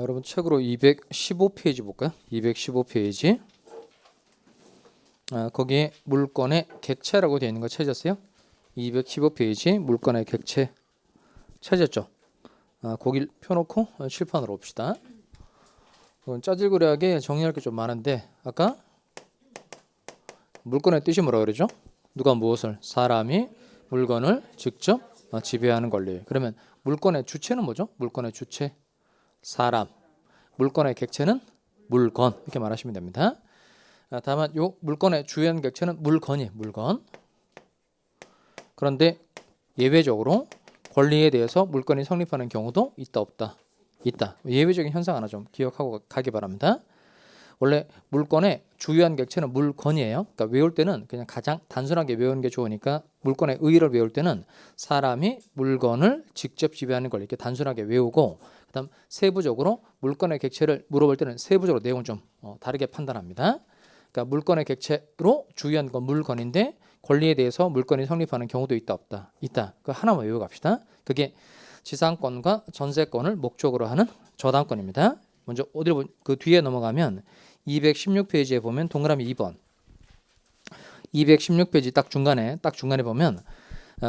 여러분 책으로 215페이지 볼까요? 215페이지. 거기에 물건의 객체라고 되어 있는 거 찾았어요? 215페이지 물건의 객체 찾았죠? 거길 펴놓고 칠판으로 봅시다. 짜질구레하게 정리할 게 좀 많은데 아까 물건의 뜻이 뭐라고 그러죠? 누가 무엇을? 사람이 물건을 직접 지배하는 권리. 그러면 물건의 주체는 뭐죠? 물건의 주체 사람, 물건의 객체는 물건 이렇게 말하시면 됩니다. 다만 요 물건의 주연 객체는 물건이에요. 물건. 그런데 예외적으로 권리에 대해서 물건이 성립하는 경우도 있다 없다? 있다. 예외적인 현상 하나 좀 기억하고 가기 바랍니다. 원래 물건의 주요한 객체는 물건이에요. 그러니까 외울 때는 그냥 가장 단순하게 외우는 게 좋으니까 물건의 의의를 외울 때는 사람이 물건을 직접 지배하는 걸 이렇게 단순하게 외우고, 그다음 세부적으로 물건의 객체를 물어볼 때는 세부적으로 내용을 좀 다르게 판단합니다. 그러니까 물건의 객체로 주요한 건 물건인데 권리에 대해서 물건이 성립하는 경우도 있다 없다? 있다. 그 하나만 외우고 갑시다. 그게 지상권과 전세권을 목적으로 하는 저당권입니다. 먼저 어디로 그 뒤에 넘어가면 216페이지에 보면 동그라미 2번 216페이지 딱 중간에 보면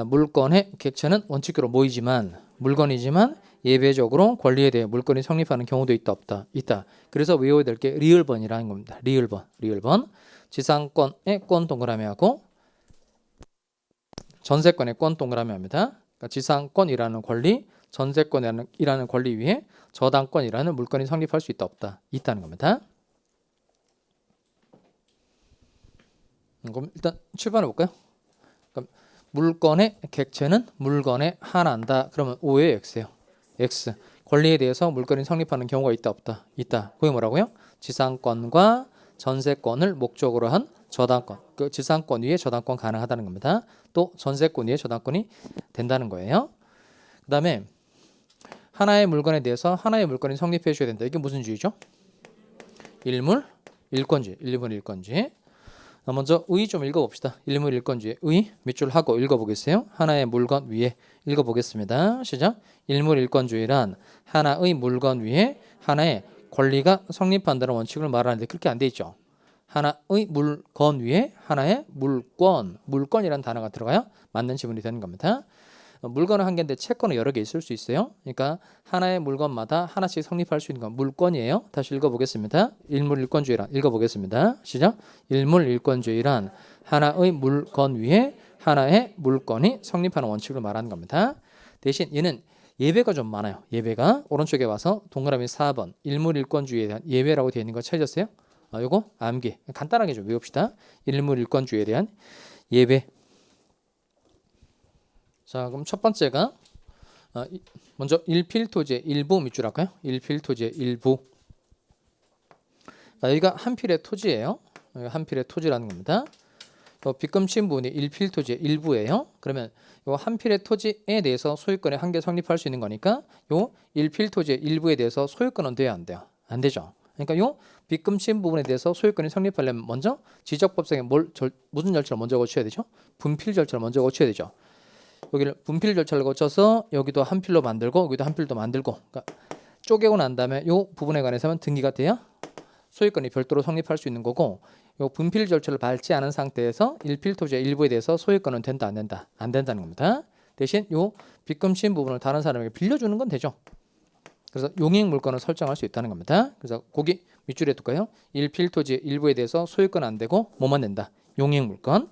물건의 객체는 원칙적으로 모이지만 물건이지만 예외적으로 권리에 대해 물건이 성립하는 경우도 있다 없다? 있다. 그래서 외워야 될 게 리을번이라는 겁니다. 리을번 지상권의 권 동그라미하고 전세권의 권 동그라미합니다. 그러니까 지상권이라는 권리, 전세권이라는 권리 위에 저당권이라는 물건이 성립할 수 있다 없다? 있다는 겁니다. 그럼 일단 출발해 볼까요? 그럼 물건의 객체는 물건에 한한다. 그러면 O의 X예요. X. 권리에 대해서 물건이 성립하는 경우가 있다 없다? 있다. 그게 뭐라고요? 지상권과 전세권을 목적으로 한 저당권. 그 지상권 위에 저당권 가능하다는 겁니다. 또 전세권 위에 저당권이 된다는 거예요. 그 다음에 하나의 물건에 대해서 하나의 물건이 성립해 줘야 된다. 이게 무슨 주의죠? 일물 일권주의. 먼저 의 좀 읽어봅시다. 일물 일권주의 의 밑줄 하고 읽어보겠어요. 하나의 물건 위에 읽어보겠습니다. 시작. 일물 일권주의란 하나의 물건 위에 하나의 권리가 성립한다는 원칙을 말하는데 그렇게 안 돼 있죠. 하나의 물건 위에 하나의 물건이라는 단어가 들어가야 맞는 지문이 되는 겁니다. 물건은 한 개인데 채권은 여러 개 있을 수 있어요. 그러니까 하나의 물건마다 하나씩 성립할 수 있는 건 물건이에요. 다시 읽어보겠습니다. 일물일권주의란 읽어보겠습니다. 시작. 일물일권주의란 하나의 물건 위에 하나의 물건이 성립하는 원칙을 말하는 겁니다. 대신 얘는 예외가 좀 많아요. 예외가 오른쪽에 와서 동그라미 4번 일물일권주의에 대한 예외라고 되어 있는 거 찾으셨어요? 요거 암기 간단하게 좀 외웁시다. 일물일권주의에 대한 예외. 자, 그럼 첫 번째가 먼저 일필토지의 일부 밑줄 할까요? 일필토지의 일부. 여기가 한 필의 토지예요. 한 필의 토지라는 겁니다. 빗금 친 부분이 일필토지의 일부예요. 그러면 요 한 필의 토지에 대해서 소유권이 한 개 성립할 수 있는 거니까 요 일필토지의 일부에 대해서 소유권은 돼야 안 돼요? 안 되죠. 그러니까 요 빗금 친 부분에 대해서 소유권이 성립하려면 먼저 지적법상에 무슨 절차를 먼저 거쳐야 되죠? 분필 절차를 먼저 거쳐야 되죠. 여기를 분필 절차를 거쳐서 여기도 한 필로 만들고 여기도 한 필도 만들고, 그러니까 쪼개고 난 다음에 이 부분에 관해서는 등기가 돼야 소유권이 별도로 성립할 수 있는 거고, 이 분필 절차를 밟지 않은 상태에서 일필토지의 일부에 대해서 소유권은 된다 안 된다? 안 된다는 겁니다. 대신 이 빗금 친 부분을 다른 사람에게 빌려주는 건 되죠. 그래서 용익 물건을 설정할 수 있다는 겁니다. 그래서 거기 밑줄에 둘까요? 일필토지의 일부에 대해서 소유권 안 되고 뭐만 된다? 용익 물건.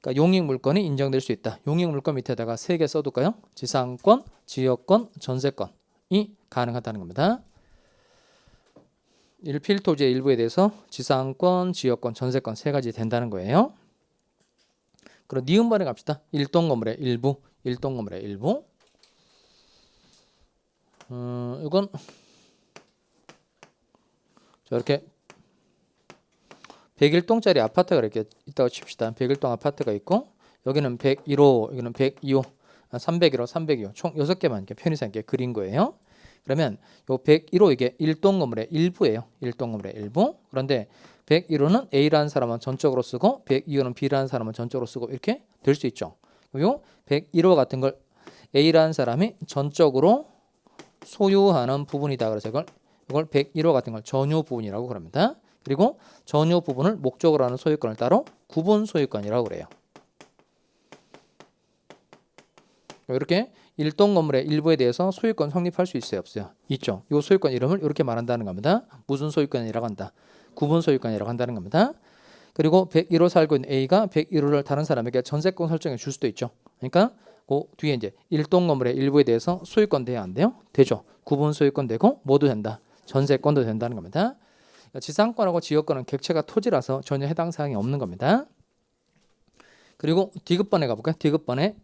그러니까 용익 물건이 인정될 수 있다. 용익 물건 밑에다가 3개 써둘까요? 지상권, 지역권, 전세권이 가능하다는 겁니다. 일필토지의 일부에 대해서 지상권, 지역권, 전세권 3가지 된다는 거예요. 그럼 니은번에 갑시다. 일동건물의 일부, 일동건물의 일부. 이건 저렇게 101동짜리 아파트가 이렇게 있다고 칩시다. 101동 아파트가 있고 여기는 101호, 여기는 102호, 301호, 302호 총 6개만 이렇게 편의상 이렇게 그린 거예요. 그러면 요 101호 이게 1동 건물의 일부예요. 1동 건물의 일부. 그런데 101호는 A라는 사람은 전적으로 쓰고 102호는 B라는 사람은 전적으로 쓰고 이렇게 될 수 있죠. 요 101호 같은 걸 A라는 사람이 전적으로 소유하는 부분이다. 그래서 이걸 이걸 101호 같은 걸 전유 부분이라고 그럽니다. 그리고 전유 부분을 목적으로 하는 소유권을 따로 구분 소유권이라고 그래요. 이렇게 일동 건물의 일부에 대해서 소유권 성립할 수 있어요, 없어요? 있죠. 이 소유권 이름을 이렇게 말한다는 겁니다. 무슨 소유권이라고 한다? 구분 소유권이라고 한다는 겁니다. 그리고 101호 살고 있는 A가 101호를 다른 사람에게 전세권 설정해 줄 수도 있죠. 그러니까 그 뒤에 이제 일동 건물의 일부에 대해서 소유권 돼야 안 돼요? 되죠. 구분 소유권 되고 뭐도 된다. 전세권도 된다는 겁니다. 그러니까 지상권하고 지역권은 객체가 토지라서 전혀 해당 사항이 없는 겁니다. 그리고 D급번에 가볼까요? D급번에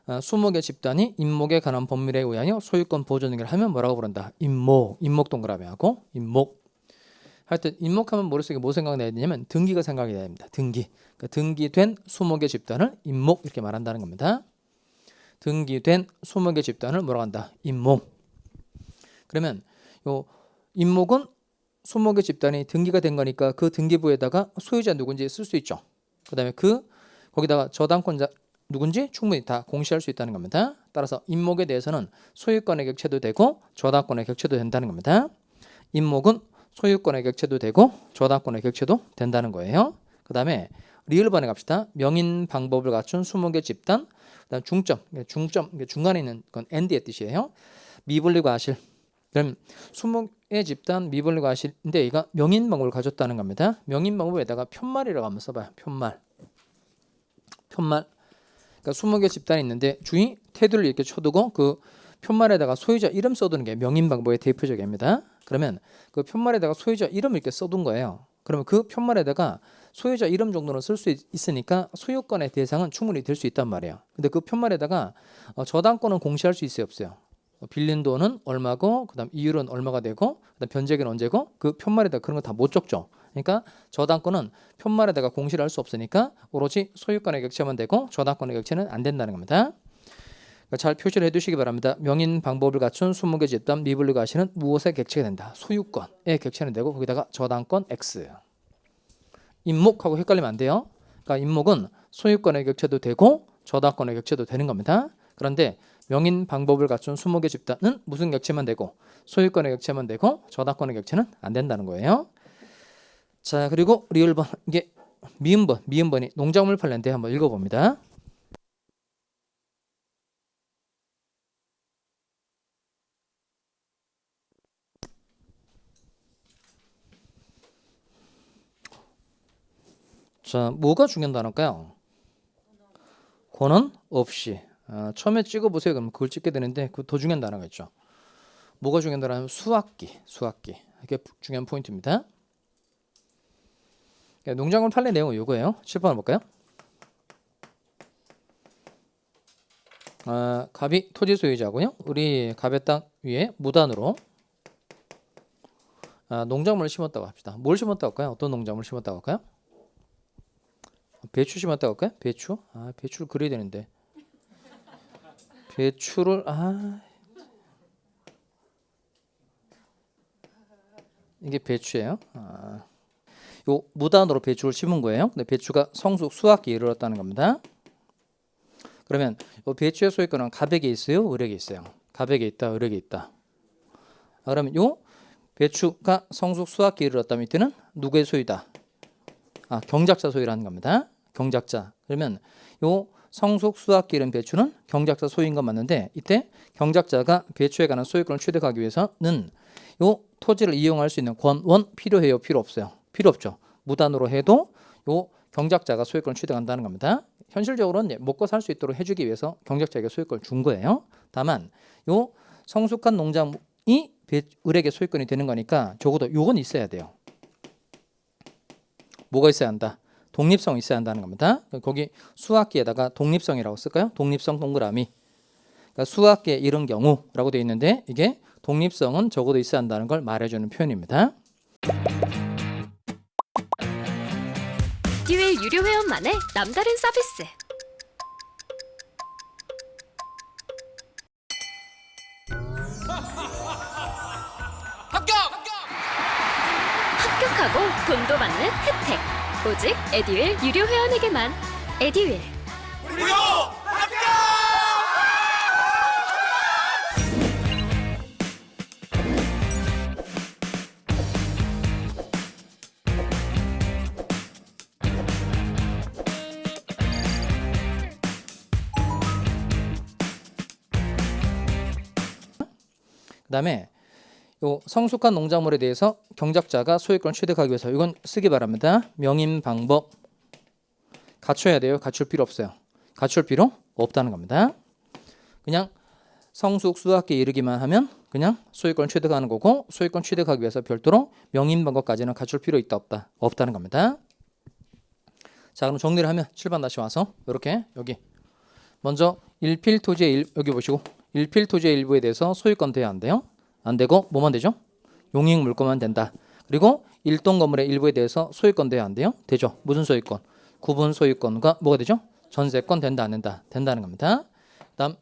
20개 집단이 임목에 관한 법률에 의하여 소유권 보존 등을 하면 뭐라고 부른다? 임목 동그라미 하고 임목. 하여튼 임목하면 머릿속에 뭐 생각나야 되냐면 등기가 생각이 나야 됩니다. 등기. 그러니까 등기된 20개 집단을 임목 이렇게 말한다는 겁니다. 등기된 20개 집단을 뭐라고 한다? 임목. 그러면 요 임목은 20개 집단이 등기가 된 거니까 그 등기부에다가 소유자 누군지 쓸 수 있죠. 그다음에 거기다가 저당권자 누군지 충분히 다 공시할 수 있다는 겁니다. 따라서 임목에 대해서는 소유권의 객체도 되고 저당권의 객체도 된다는 겁니다. 임목은 소유권의 객체도 되고 저당권의 객체도 된다는 거예요. 그 다음에 리을번에 갑시다. 명인 방법을 갖춘 20개 집단. 그다음 중점 중간에 있는 건 and의 뜻이에요. 미분리 과실. 그럼 20개 집단 미분리 과실인데 얘가 명인 방법을 가졌다는 겁니다. 명인 방법에다가 편말이라고 한번 써봐요. 편말. 그러니까 20개 집단이 있는데 주의 테두리를 이렇게 쳐두고 그 편말에다가 소유자 이름 써두는 게 명인 방법의 대표적입니다. 그러면 그 편말에다가 소유자 이름을 이렇게 써둔 거예요. 그러면 그 편말에다가 소유자 이름 정도는 쓸 수 있으니까 소유권의 대상은 충분히 될 수 있단 말이에요. 근데 그 편말에다가 저당권은 공시할 수 있어요, 없어요? 빌린 돈은 얼마고 그다음 이율은 얼마가 되고 그다음 변제기는 언제고 그 편말에다가 그런 거 다 못 적죠. 그러니까 저당권은 편말에다가 공시를 할 수 없으니까 오로지 소유권의 객체만 되고 저당권의 객체는 안 된다는 겁니다. 잘 표시를 해두시기 바랍니다. 명인 방법을 갖춘 20개 집단 미분리 과실은 무엇의 객체가 된다? 소유권의 객체는 되고 거기다가 저당권 X. 임목하고 헷갈리면 안 돼요. 그러니까 임목은 소유권의 객체도 되고 저당권의 객체도 되는 겁니다. 그런데 명인 방법을 갖춘 20개 집단은 무슨 객체만 되고 소유권의 객체만 되고 저당권의 객체는 안 된다는 거예요. 자, 그리고 리을번 이게 미음번이 농작물 팔랜데 한번 읽어봅니다. 자, 뭐가 중요한 단어일까요? 권한 없이. 처음에 찍어보세요. 그럼 그걸 찍게 되는데 그 더 중요한 단어가 있죠. 뭐가 중요한 단어냐면 수확기. 이게 중요한 포인트입니다. 농작물 판례 내용은 이거예요. 7번 볼까요? 갑이 토지 소유자고요. 우리 갑의 땅 위에 무단으로 농작물을 심었다고 합시다. 뭘 심었다고 할까요? 어떤 농작물을 심었다고 할까요? 배추 심었다고 할까요? 배추? 배추를 그려야 되는데 배추를 이게 배추예요. 요 무단으로 배추를 심은 거예요. 근데 배추가 성숙 수확기에 이르렀다는 겁니다. 그러면 요 배추의 소유권은 갑에게 있어요? 을에게 있어요? 갑에게 있다, 을에게 있다. 그러면 요 배추가 성숙 수확기에 이르렀다면 이때는 누구의 소유다? 경작자 소유라는 겁니다. 경작자. 그러면 요 성숙 수확기에 이른 배추는 경작자 소유인 건 맞는데 이때 경작자가 배추에 관한 소유권을 취득하기 위해서는 요 토지를 이용할 수 있는 권원 필요해요? 필요 없어요? 필요 없죠. 무단으로 해도 요 경작자가 소유권을 취득한다는 겁니다. 현실적으로는 먹고 살 수 있도록 해주기 위해서 경작자에게 소유권을 준 거예요. 다만 요 성숙한 농작물이 을에게 소유권이 되는 거니까 적어도 요건 있어야 돼요. 뭐가 있어야 한다? 독립성이 있어야 한다는 겁니다. 거기 수확기에다가 독립성이라고 쓸까요? 독립성 동그라미. 그러니까 수확기에 이른 경우라고 되어 있는데 이게 독립성은 적어도 있어야 한다는 걸 말해주는 표현입니다. 에듀윌 유료 회원만의 남다른 서비스. 합격하고 돈도 받는 혜택. 오직 에듀윌 유료 회원에게만. 에듀윌. 무료 합격! 그다음에 요 성숙한 농작물에 대해서 경작자가 소유권을 취득하기 위해서 이건 쓰기 바랍니다. 명인 방법 갖춰야 돼요. 갖출 필요 없어요. 갖출 필요 없다는 겁니다. 그냥 성숙 수확기에 이르기만 하면 그냥 소유권을 취득하는 거고 소유권 취득하기 위해서 별도로 명인 방법까지는 갖출 필요 있다 없다 없다는 겁니다. 자, 그럼 정리를 하면 7번 다시 와서 이렇게 여기 먼저 일필토지의 여기 보시고 일필토지의 일부에 대해서 소유권 돼야 안 돼요? 안 되고 뭐만 되죠? 용익 물권만 된다. 그리고 일동 건물의 일부에 대해서 소유권 돼야 안 돼요? 되죠. 무슨 소유권? 구분 소유권과 뭐가 되죠? 전세권 된다 안 된다? 된다는 겁니다. 그다음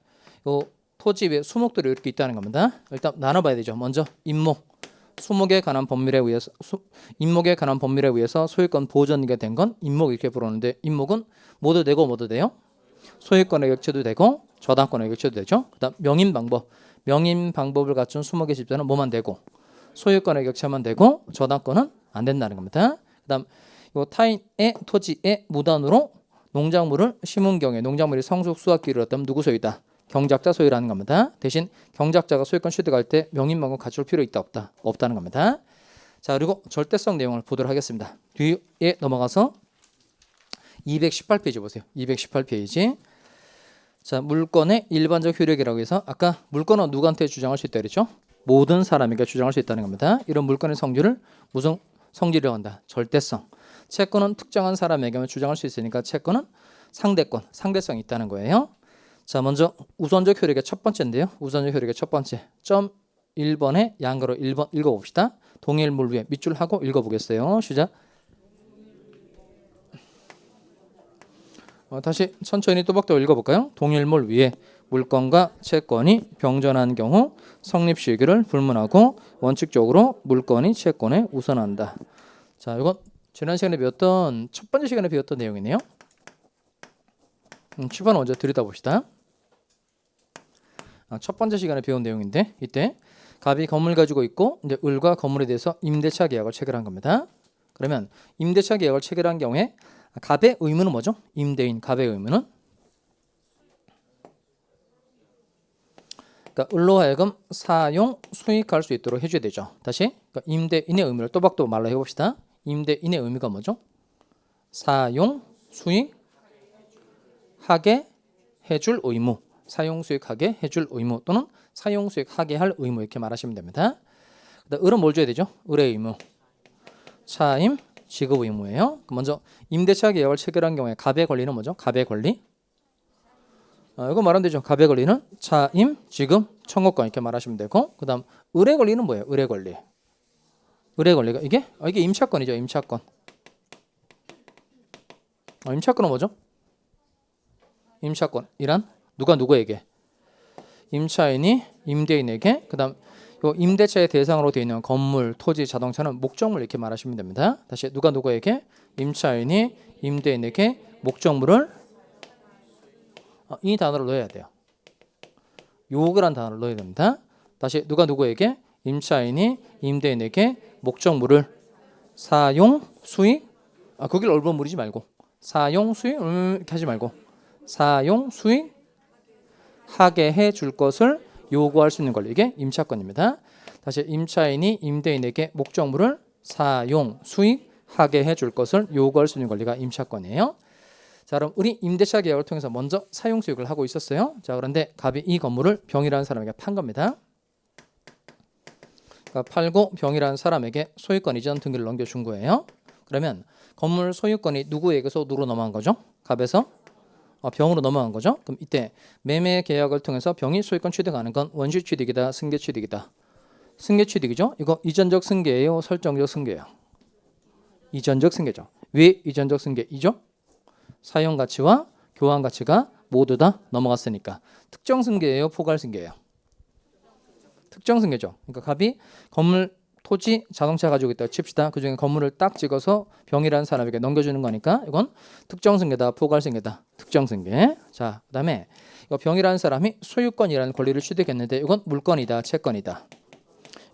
요 토지 위에 수목들이 이렇게 있다는 겁니다. 일단 나눠봐야 되죠. 먼저 임목, 수목에 관한 법률에 의해서 임목에 관한 법률에 의해서 소유권 보전이 된 건 임목 이렇게 부르는데 임목은 모두 되고 모두 돼요? 소유권의 격체도 되고 저당권의 격체도 되죠. 그다음 명인 방법을 갖춘 수목의 집자는 뭐만 되고 소유권의 격체만 되고 저당권은 안 된다는 겁니다. 그다음 요 타인의 토지에 무단으로 농작물을 심은 경우에 농작물이 성숙 수확기를 얻다면 누구 소유다? 경작자 소유라는 겁니다. 대신 경작자가 소유권 취득할 때 명인 방법 갖출 필요 있다 없다? 없다는 겁니다. 자, 그리고 절대성 내용을 보도록 하겠습니다. 뒤에 넘어가서 218페이지 보세요. 218페이지. 자, 물권의 일반적 효력이라고 해서 아까 물권은 누구한테 주장할 수 있다 그랬죠? 모든 사람에게 주장할 수 있다는 겁니다. 이런 물권의 성질을 무슨 성질이라고 한다? 절대성. 채권은 특정한 사람에게만 주장할 수 있으니까 채권은 상대권, 상대성이 있다는 거예요. 자, 먼저 우선적 효력의 첫 번째인데요. 우선적 효력의 첫 번째 점 1번에 양가로 1번 읽어봅시다. 동일물 위에 밑줄 하고 읽어보겠어요. 시작. 다시 천천히 또박또박 읽어볼까요? 동일물 위에 물권과 채권이 병존한 경우 성립 시기를 불문하고 원칙적으로 물권이 채권에 우선한다. 자, 이건 지난 시간에 배웠던 첫 번째 시간에 배웠던 내용이네요. 7번 먼저 들여다봅시다. 첫 번째 시간에 배운 내용인데 이때 갑이 건물 가지고 있고 이제 을과 건물에 대해서 임대차 계약을 체결한 겁니다. 그러면 임대차 계약을 체결한 경우에 갑의 의무는 뭐죠? 임대인 갑의 의무는 그러니까 을로 하여금 사용 수익할 수 있도록 해줘야 되죠. 다시 그러니까 임대인의 의무를 또박또박 말로 해봅시다. 임대인의 의무가 뭐죠? 사용 수익하게 해줄 의무, 사용 수익하게 해줄 의무 또는 사용 수익하게 할 의무 이렇게 말하시면 됩니다. 그다음 을은 뭘 줘야 되죠? 을의 의무, 차임 지급 의무예요. 먼저 임대차 계약을 체결한 경우에 갑의 권리는 뭐죠? 갑의 권리. 이거 말하면 되죠. 갑의 권리는 차임, 지급, 청구권 이렇게 말하시면 되고, 그다음 을의 권리는 뭐예요? 을의 권리. 을의 권리가 이게 임차권이죠. 임차권. 임차권은 뭐죠? 임차권이란 누가 누구에게? 임차인이 임대인에게. 그다음 요 임대차의 대상으로 되어 있는 건물, 토지, 자동차는 목적물 이렇게 말하시면 됩니다. 다시 누가 누구에게? 임차인이 임대인에게 목적물을 이 단어를 넣어야 돼요. 요구란 단어를 넣어야 됩니다. 다시 누가 누구에게? 임차인이 임대인에게 목적물을 사용 수익 거기를 얼버무리지 말고 사용 수익 이렇게 하지 말고 사용 수익 하게 해줄 것을 요구할 수 있는 권리 이게 임차권입니다. 다시 임차인이 임대인에게 목적물을 사용 수익하게 해줄 것을 요구할 수 있는 권리가 임차권이에요. 자, 그럼 우리 임대차 계약을 통해서 먼저 사용 수익을 하고 있었어요. 자, 그런데 갑이 이 건물을 병이라는 사람에게 판 겁니다. 그러니까 팔고 병이라는 사람에게 소유권 이전 등기를 넘겨준 거예요. 그러면 건물 소유권이 누구에게서 누구로 넘어간 거죠? 갑에서 병으로 넘어간 거죠. 그럼 이때 매매 계약을 통해서 병이 소유권 취득하는 건 원시 취득이다, 승계 취득이다. 승계 취득이죠. 이거 이전적 승계예요, 설정적 승계예요. 이전적 승계죠. 왜 이전적 승계이죠? 사용 가치와 교환 가치가 모두 다 넘어갔으니까. 특정 승계예요, 포괄 승계예요. 특정 승계죠. 그러니까 갑이 건물, 토지, 자동차 가지고 있다고 칩시다. 그중에 건물을 딱 찍어서 병이라는 사람에게 넘겨주는 거니까 이건 특정 승계다, 포괄 승계다. 특정 승계. 자, 그다음에 이거 병이라는 사람이 소유권이라는 권리를 취득했는데 이건 물권이다, 채권이다.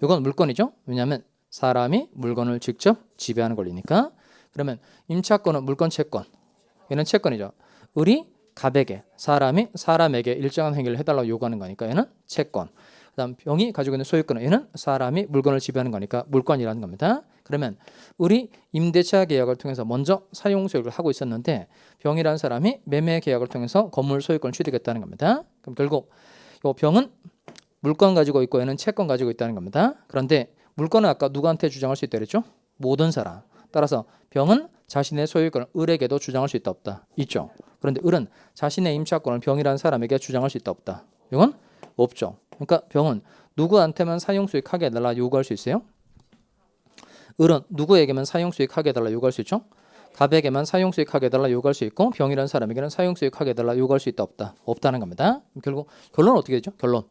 이건 물권이죠. 왜냐하면 사람이 물건을 직접 지배하는 권리니까. 그러면 임차권은 물권, 채권. 얘는 채권이죠. 을이 갑에게, 사람이 사람에게 일정한 행위를 해달라고 요구하는 거니까 얘는 채권. 그다음 병이 가지고 있는 소유권은 얘는 사람이 물건을 지배하는 거니까 물건이라는 겁니다. 그러면 우리 임대차 계약을 통해서 먼저 사용 소유를 하고 있었는데 병이라는 사람이 매매 계약을 통해서 건물 소유권을 취득했다는 겁니다. 그럼 결국 이 병은 물건 가지고 있고 얘는 채권 가지고 있다는 겁니다. 그런데 물건은 아까 누구한테 주장할 수 있다 그랬죠? 모든 사람. 따라서 병은 자신의 소유권을 을에게도 주장할 수 있다 없다? 있죠. 그런데 을은 자신의 임차권을 병이라는 사람에게 주장할 수 있다 없다? 이건 없죠. 그러니까 병은 누구한테만 사용수익하게 해달라 요구할 수 있어요? 을은 누구에게만 사용수익하게 해달라 요구할 수 있죠? 갑에게만 사용수익하게 해달라 요구할 수 있고 병이라는 사람에게는 사용수익하게 해달라 요구할 수 있다 없다? 없다는 겁니다. 결국 결론은 어떻게 되죠? 결론.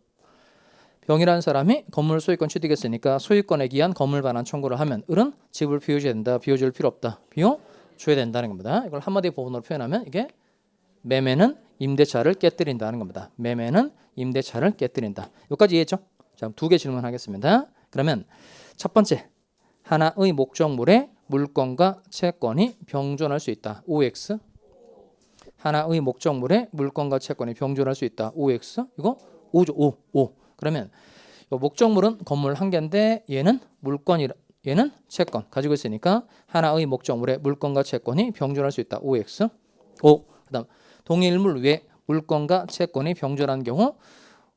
병이라는 사람이 건물 소유권 취득했으니까 소유권에 기한 건물 반환 청구를 하면 을은 집을 비워줘야 된다. 비워줄 필요 없다. 비워줘야 된다는 겁니다. 이걸 한마디 법원으로 표현하면 이게 매매는 임대차를 깨뜨린다는 겁니다. 매매는 임대차를 깨뜨린다. 여기까지 이해했죠? 자, 2개 질문하겠습니다. 그러면 첫 번째, 하나의 목적물에 물건과 채권이 병존할 수 있다. OX. 하나의 목적물에 물건과 채권이 병존할 수 있다. OX. 이거 5죠. 5. 그러면 이 목적물은 건물 한 개인데 얘는 얘는 채권 가지고 있으니까 하나의 목적물에 물건과 채권이 병존할 수 있다. OX. 5. 그다음 동일물 위에 물건과 채권이 병존하는 경우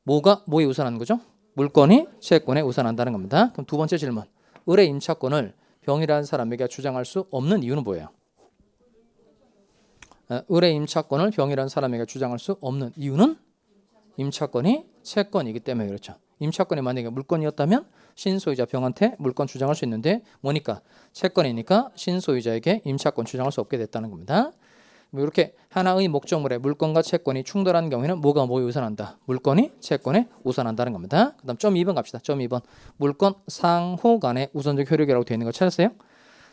뭐에 우선하는 거죠? 물건이 채권에 우선한다는 겁니다. 그럼 2번째 질문. 을의 임차권을 병이라는 사람에게 주장할 수 없는 이유는 뭐예요? 을의 임차권을 병이라는 사람에게 주장할 수 없는 이유는 임차권이 채권이기 때문에 그렇죠. 임차권이 만약에 물건이었다면 신소유자 병한테 물건 주장할 수 있는데 뭐니까? 채권이니까 신소유자에게 임차권 주장할 수 없게 됐다는 겁니다. 이렇게 하나의 목적물에 물건과 채권이 충돌하는 경우에는 뭐에 우선한다? 물건이 채권에 우선한다는 겁니다. 그 다음 점 2번 갑시다. 점 2번. 물건 상호 간의 우선적 효력이라고 되어 있는 거 찾았어요?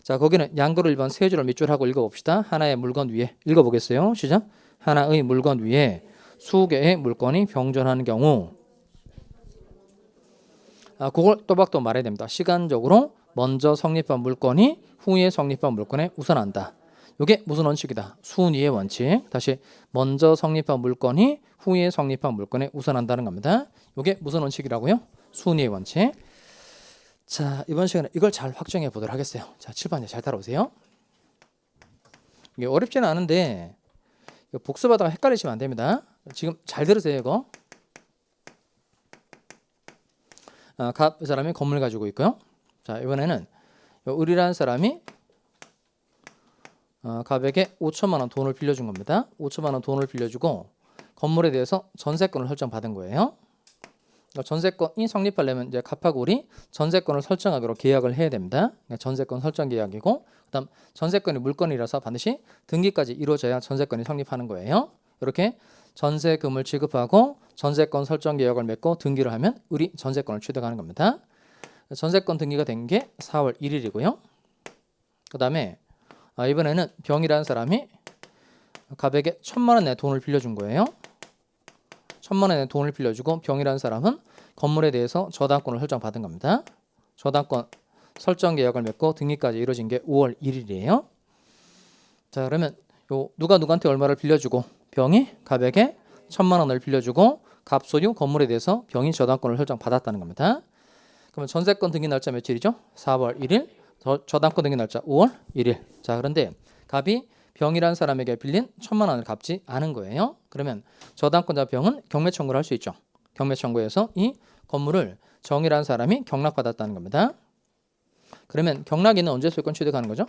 자, 거기는 양도를 1번 세 줄을 밑줄 하고 읽어봅시다. 하나의 물건 위에 읽어보겠어요. 시작. 하나의 물건 위에 수개의 물건이 병존하는 경우 그걸 또박또 말해야 됩니다. 시간적으로 먼저 성립한 물건이 후에 성립한 물건에 우선한다. 이게 무슨 원칙이다? 순위의 원칙. 다시 먼저 성립한 물건이 후에 성립한 물건에 우선한다는 겁니다. 이게 무슨 원칙이라고요? 순위의 원칙. 자, 이번 시간에 이걸 잘 확정해 보도록 하겠어요. 자, 7번 잘 따라오세요. 이게 어렵지는 않은데 복습하다가 헷갈리시면 안 됩니다. 지금 잘 들으세요, 이거. 갑 사람이 건물 가지고 있고요. 자, 이번에는 을이라는 사람이 갑에게 5천만 원 돈을 빌려준 겁니다. 5천만 원 돈을 빌려주고 건물에 대해서 전세권을 설정받은 거예요. 전세권이 성립하려면 이제 갑하고 을이 전세권을 설정하기로 계약을 해야 됩니다. 전세권 설정 계약이고, 그다음 전세권이 물건이라서 반드시 등기까지 이루어져야 전세권이 성립하는 거예요. 이렇게 전세금을 지급하고 전세권 설정 계약을 맺고 등기를 하면 을이 전세권을 취득하는 겁니다. 전세권 등기가 된 게 4월 1일이고요. 그다음에 이번에는 병이라는 사람이 갑에게 1,000만 원 내 돈을 빌려준 거예요. 1,000만 원의 돈을 빌려주고 병이라는 사람은 건물에 대해서 저당권을 설정받은 겁니다. 저당권 설정 계약을 맺고 등기까지 이루어진 게 5월 1일이에요. 자, 그러면 누가 누구한테 얼마를 빌려주고 병이 갑에게 1,000만 원을 빌려주고 갑 소유 건물에 대해서 병이 저당권을 설정받았다는 겁니다. 그러면 전세권 등기 날짜 며칠이죠? 4월 1일. 저당권 등기 날짜 5월 1일. 자, 그런데 갑이 병이라는 사람에게 빌린 1,000만 원을 갚지 않은 거예요. 그러면 저당권자 병은 경매 청구를 할 수 있죠. 경매 청구해서 이 건물을 정이라는 사람이 경락받았다는 겁니다. 그러면 경락인은 언제 소유권 취득하는 거죠?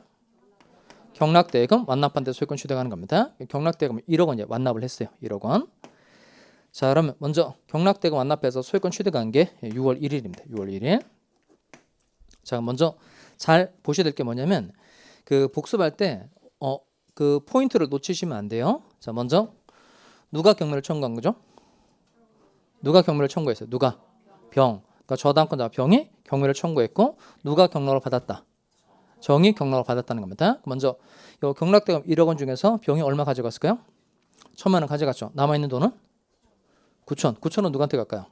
경락대금 완납한 때 소유권 취득하는 겁니다. 경락대금 1억 원 이제 완납을 했어요. 1억 원. 자, 그러면 먼저 경락대금 완납해서 소유권 취득한 게 6월 1일입니다. 6월 1일. 자, 먼저 잘 보셔야 될 게 뭐냐면 그 복습할 때 그 포인트를 놓치시면 안 돼요. 자, 먼저 누가 경매를 청구한 거죠? 누가 경매를 청구했어요? 누가? 병. 그러니까 저당권자 병이 경매를 청구했고 누가 경락을 받았다? 정이 경락을 받았다는 겁니다. 먼저 이 경락대금 1억 원 중에서 병이 얼마 가져갔을까요? 1,000만 원 가져갔죠. 남아있는 돈은 9천. 9천은 누구한테 갈까요?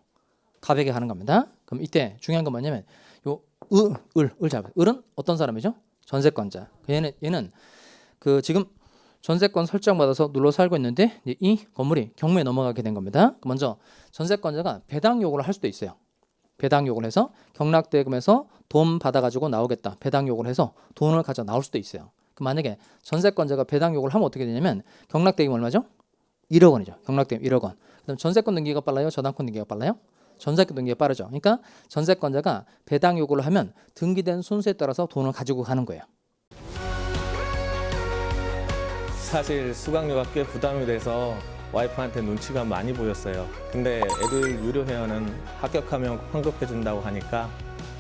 갑에게 가는 겁니다. 그럼 이때 중요한 건 뭐냐면 을 잡아요. 을은 어떤 사람이죠? 전세권자. 얘는 그 지금 전세권 설정받아서 눌러 살고 있는데 이 건물이 경매에 넘어가게 된 겁니다. 먼저 전세권자가 배당 요구를 할 수도 있어요. 배당 요구를 해서 경락대금에서 돈 받아가지고 나오겠다. 배당 요구를 해서 돈을 가져 나올 수도 있어요. 그 만약에 전세권자가 배당 요구를 하면 어떻게 되냐면 경락대금 얼마죠? 1억 원이죠. 경락대금 1억 원. 그다음 전세권 등기가 빨라요? 저당권 등기가 빨라요? 전세권 등기가 빠르죠. 그러니까 전세권자가 배당 요구를 하면 등기된 순서에 따라서 돈을 가지고 가는 거예요. 사실 수강료가 꽤 부담이 돼서 와이프한테 눈치가 많이 보였어요. 근데 애들 유료 회원은 합격하면 환급해 준다고 하니까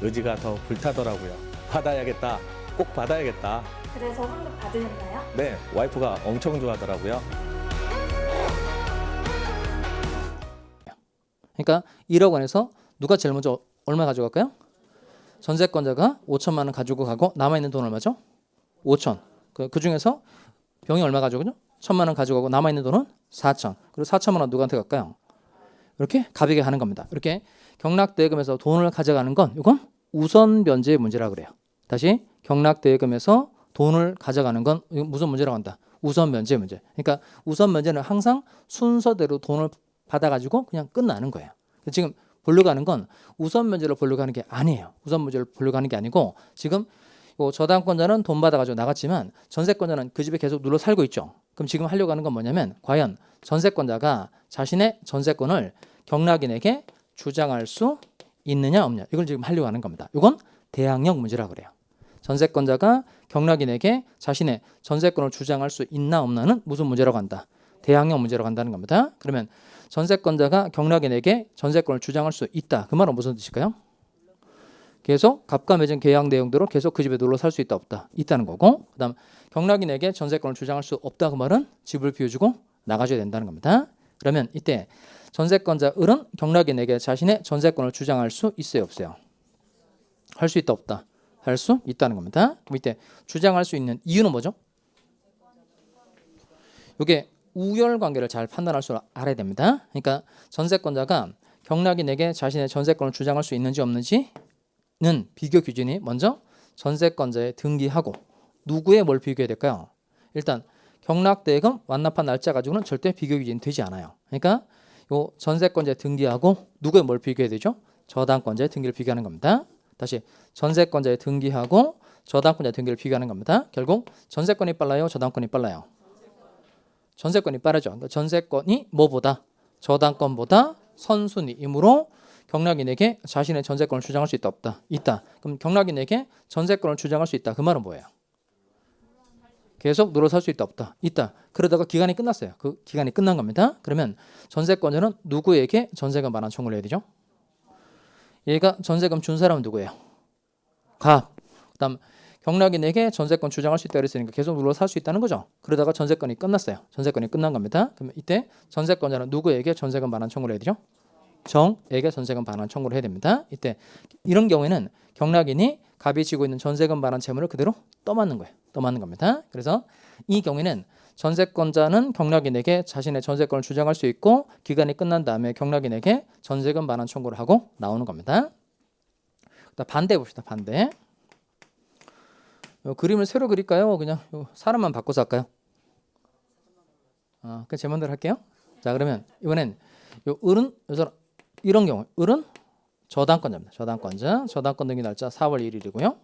의지가 더 불타더라고요. 받아야겠다. 꼭 받아야겠다. 그래서 환급 받으셨나요? 네, 와이프가 엄청 좋아하더라고요. 그러니까 1억 원에서 누가 제일 먼저 얼마 가져갈까요? 전세권자가 5천만 원 가지고 가고 남아있는 돈 얼마죠? 5천. 그 중에서 병이 얼마 가져오죠? 1,000만 원 가져가고 남아있는 돈은 4천. 그리고 4천만 원 누구한테 갈까요? 이렇게 가비게 하는 겁니다. 이렇게 경락대금에서 돈을 가져가는 건 이건 우선 변제의 문제라고 그래요. 다시 경락대금에서 돈을 가져가는 건 이건 무슨 문제라고 한다? 우선 변제의 문제. 그러니까 우선 변제는 항상 순서대로 돈을 받아가지고 그냥 끝나는 거예요. 지금 보려고 하는 건 우선 변제를 보려고 하는 게 아니에요. 우선 변제를 보려고 하는 게 아니고 지금 저당권자는 돈 받아가지고 나갔지만 전세권자는 그 집에 계속 눌러 살고 있죠. 그럼 지금 하려고 하는 건 뭐냐면 과연 전세권자가 자신의 전세권을 경락인에게 주장할 수 있느냐 없느냐 이걸 지금 하려고 하는 겁니다. 이건 대항력 문제라고 그래요. 전세권자가 경락인에게 자신의 전세권을 주장할 수 있나 없나는 무슨 문제라고 한다? 대항력 문제라고 한다는 겁니다. 그러면 전세권자가 경락인에게 전세권을 주장할 수 있다. 그 말은 무슨 뜻일까요? 계속 갑과 맺은 계약 내용대로 계속 그 집에 놀러 살 수 있다 없다 있다는 거고 그다음 경락인에게 전세권을 주장할 수 없다 그 말은 집을 비워주고 나가줘야 된다는 겁니다. 그러면 이때 전세권자 을은 경락인에게 자신의 전세권을 주장할 수 있어요 없어요? 할 수 있다 없다? 할 수 있다는 겁니다. 그럼 이때 주장할 수 있는 이유는 뭐죠? 이게 우열 관계를 잘 판단할 줄 알아야 됩니다. 그러니까 전세권자가 경락인에게 자신의 전세권을 주장할 수 있는지 없는지는 비교 기준이 먼저 전세권자의 등기하고 누구의 뭘 비교해야 될까요? 일단 경락대금 완납한 날짜 가지고는 절대 비교 기준이 되지 않아요. 그러니까 요 전세권자의 등기하고 누구의 뭘 비교해야 되죠? 저당권자의 등기를 비교하는 겁니다. 다시 전세권자의 등기하고 저당권자의 등기를 비교하는 겁니다. 결국 전세권이 빨라요? 저당권이 빨라요? 전세권이 빠르죠. 그러니까 전세권이 뭐보다? 저당권보다 선순위이므로 경락인에게 자신의 전세권을 주장할 수 있다 없다? 있다. 그럼 경락인에게 전세권을 주장할 수 있다. 그 말은 뭐예요? 계속 눌러 살 수 있다 없다? 있다. 그러다가 기간이 끝났어요. 그 기간이 끝난 겁니다. 그러면 전세권자는 누구에게 전세금 반환 청구를 해야 되죠? 얘가 전세금 준 사람은 누구예요? 갑. 그다음 경락인에게 전세권 주장할 수 있다 그랬으니까 계속 눌러 살 수 있다는 거죠. 그러다가 전세권이 끝났어요. 전세권이 끝난 겁니다. 그러면 이때 전세권자는 누구에게 전세금 반환 청구를 해야 되죠? 정에게 전세금 반환 청구를 해야 됩니다. 이때 이런 경우에는 경락인이 갑이 지고 있는 전세금 반환 채무를 그대로 떠맡는 거예요. 떠맡는 겁니다. 그래서 이 경우에는 전세권자는 경락인에게 자신의 전세권을 주장할 수 있고 기간이 끝난 다음에 경락인에게 전세금 반환 청구를 하고 나오는 겁니다. 그다음 반대 봅시다. 반대. 요 그림을 새로 그릴까요? 그냥 요 사람만 바꿔서 할까요? 그냥 제 마음대로 할게요. 자 그러면 이번엔 요 을은 이런 경우 을은 저당권자입니다. 저당권 등기 날짜 4월 1일이고요.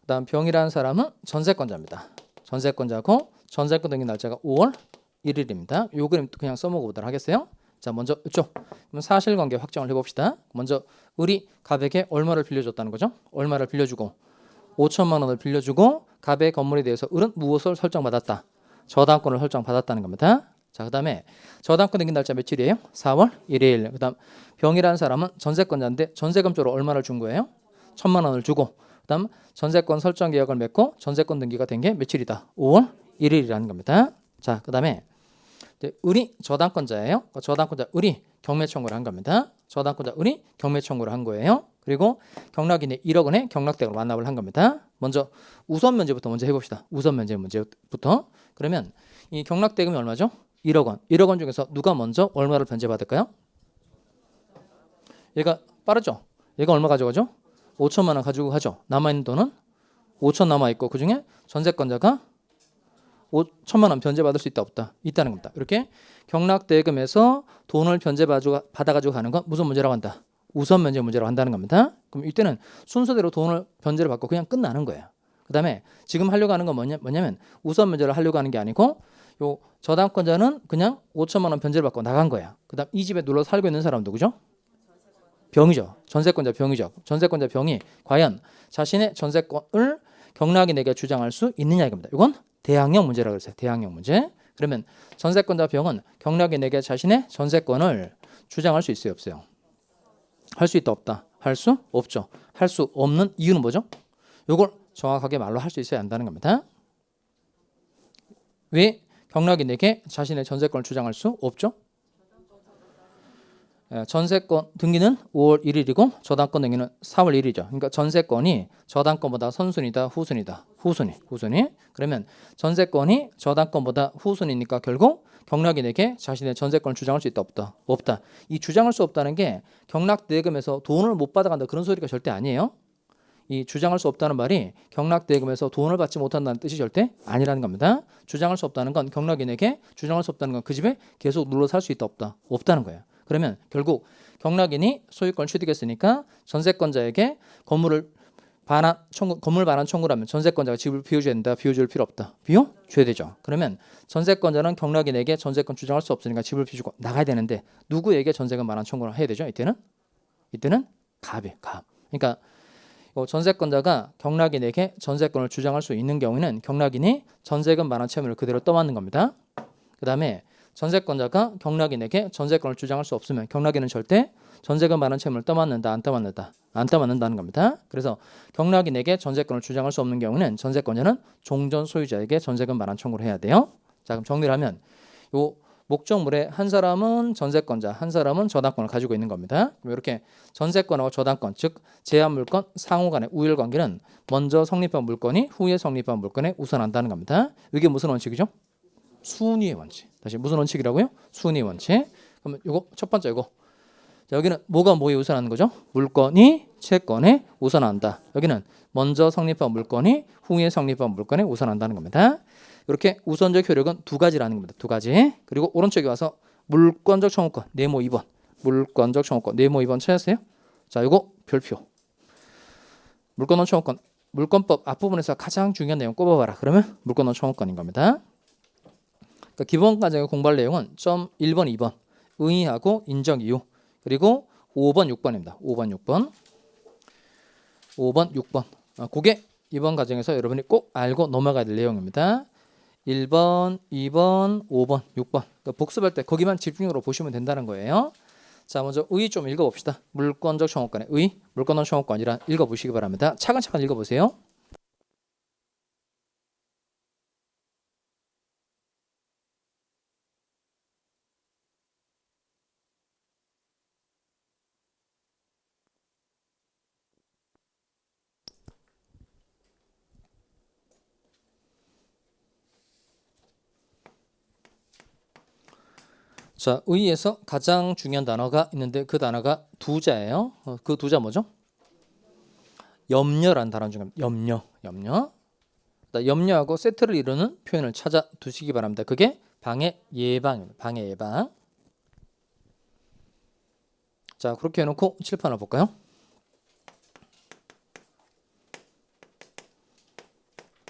그다음 병이라는 사람은 전세권자입니다. 전세권자고 전세권 등기 날짜가 5월 1일입니다. 요 그림 그냥 써먹어 보도록 하겠어요. 자 먼저 이쪽 그럼 사실관계 확정을 해봅시다. 먼저 을이 갑에게 얼마를 빌려줬다는 거죠? 얼마를 빌려주고 5천만 원을 빌려주고 갑의 건물에 대해서 을은 무엇을 설정받았다? 저당권을 설정받았다는 겁니다. 자 그다음에 저당권 등기 날짜 며칠이에요? 4월 1일. 그다음 병이라는 사람은 전세권자인데 전세금 쪽으로 얼마를 준 거예요? 1,000만 원을 주고 그다음 전세권 설정 계약을 맺고 전세권 등기가 된 게 며칠이다? 5월 1일이라는 겁니다. 자 그다음에 을이 저당권자예요. 저당권자 을이 경매 청구를 한 겁니다. 저당권자 을이 경매 청구를 한 거예요. 그리고 경락인의 1억 원의 경락대금을 완납을 한 겁니다. 먼저 우선 면제부터 먼저 해봅시다. 우선 면제 문제부터. 그러면 이 경락대금이 얼마죠? 1억 원. 1억 원 중에서 누가 먼저 얼마를 변제받을까요? 얘가 빠르죠? 얘가 얼마 가져가죠? 5천만 원 가지고 가죠. 남아있는 돈은 5천 남아있고 그중에 전세권자가 5천만 원 변제받을 수 있다 없다? 있다는 겁니다. 이렇게 경락대금에서 돈을 변제받아가지고 가는 건 무슨 문제라고 한다? 우선 면제 문제라고 한다는 겁니다. 그럼 이때는 순서대로 돈을 변제를 받고 그냥 끝나는 거예요. 그다음에 지금 하려고 하는 건 뭐냐면 우선 면제를 하려고 하는 게 아니고 요 저당권자는 그냥 5천만 원 변제를 받고 나간 거야. 그다음 이 집에 눌러 살고 있는 사람 누구죠? 병이죠. 전세권자 병이죠. 전세권자 병이 과연 자신의 전세권을 경락인에게 주장할 수 있느냐 이겁니다. 이건 대항력 문제라고 그랬어요. 대항력 문제. 그러면 전세권자 병은 경락인에게 자신의 전세권을 주장할 수 있어요, 없어요? 할 수 있다, 없다? 할 수 없죠. 할 수 없는 이유는 뭐죠? 이걸 정확하게 말로 할 수 있어야 한다는 겁니다. 왜 경락인에게 자신의 전세권을 주장할 수 없죠? 전세권 등기는 5월 1일이고 저당권 등기는 4월 1일이죠. 그러니까 전세권이 저당권보다 선순위다, 후순위다. 후순위. 그러면 전세권이 저당권보다 후순위니까 결국 경락인에게 자신의 전세권을 주장할 수 있다, 없다? 없다. 이 주장할 수 없다는 게 경락대금에서 돈을 못 받아간다 그런 소리가 절대 아니에요. 이 주장할 수 없다는 말이 경락대금에서 돈을 받지 못한다는 뜻이 절대 아니라는 겁니다. 주장할 수 없다는 건 경락인에게 주장할 수 없다는 건 그 집에 계속 눌러 살 수 있다, 없다? 없다는 거예요. 그러면 결국 경락인이 소유권을 취득했으니까 전세권자에게 건물 반환 청구를 하면 전세권자가 집을 비워줘야 된다, 비워줄 필요 없다. 비워줘야 되죠. 그러면 전세권자는 경락인에게 전세권 주장할 수 없으니까 집을 비우고 나가야 되는데 누구에게 전세권 반환 청구를 해야 되죠? 이때는 갑이에요. 갑. 그러니까 전세권자가 경락인에게 전세권을 주장할 수 있는 경우에는 경락인이 전세금 반환 채무를 그대로 떠맡는 겁니다. 그 다음에 전세권자가 경락인에게 전세권을 주장할 수 없으면 경락인은 절대 전세금 반환 채무를 떠맡는다, 안 떠맡는다? 안 떠맡는다는 겁니다. 그래서 경락인에게 전세권을 주장할 수 없는 경우는 전세권자는 종전 소유자에게 전세금 반환 청구를 해야 돼요. 자, 그럼 정리를 하면 요 목적물에 한 사람은 전세권자, 한 사람은 저당권을 가지고 있는 겁니다. 이렇게 전세권하고 저당권, 즉 제한물권 상호간의 우열관계는 먼저 성립한 물건이 후에 성립한 물건에 우선한다는 겁니다. 이게 무슨 원칙이죠? 순위의 원칙. 다시 무슨 원칙이라고요? 순위의 원칙. 그러면 이거 첫 번째 이거. 자, 여기는 뭐가 뭐에 우선하는 거죠? 물건이 채권에 우선한다. 여기는 먼저 성립한 물건이 후에 성립한 물건에 우선한다는 겁니다. 이렇게 우선적 효력은 두 가지라는 겁니다. 두 가지. 그리고 오른쪽에 와서 물권적 청구권 네모 2번. 물권적 청구권 네모 2번 찾았어요? 자, 이거 별표. 물권적 청구권. 물권법 앞부분에서 가장 중요한 내용 꼽아봐라. 그러면 물권적 청구권인 겁니다. 그러니까 기본 과정의 공부할 내용은 점 1번, 2번 의의하고 인정 이유 그리고 5번, 6번입니다. 5번, 6번 5번, 6번 그게 이번 과정에서 여러분이 꼭 알고 넘어가야 될 내용입니다. 1번, 2번, 5번, 6번 그러니까 복습할 때 거기만 집중적으로 보시면 된다는 거예요. 자, 먼저 의의 좀 읽어봅시다. 물권적 청구권의 의의, 물권적 청구권이란 읽어보시기 바랍니다. 차근차근 읽어보세요. 자, 의의에서 가장 중요한 단어가 있는데 그 단어가 두 자예요. 그 두 자 뭐죠? 염려라는 단어 중에 염려. 염려하고 세트를 이루는 표현을 찾아 두시기 바랍니다. 그게 방해 예방입니다. 방해 예방. 자, 그렇게 해놓고 칠판을 볼까요?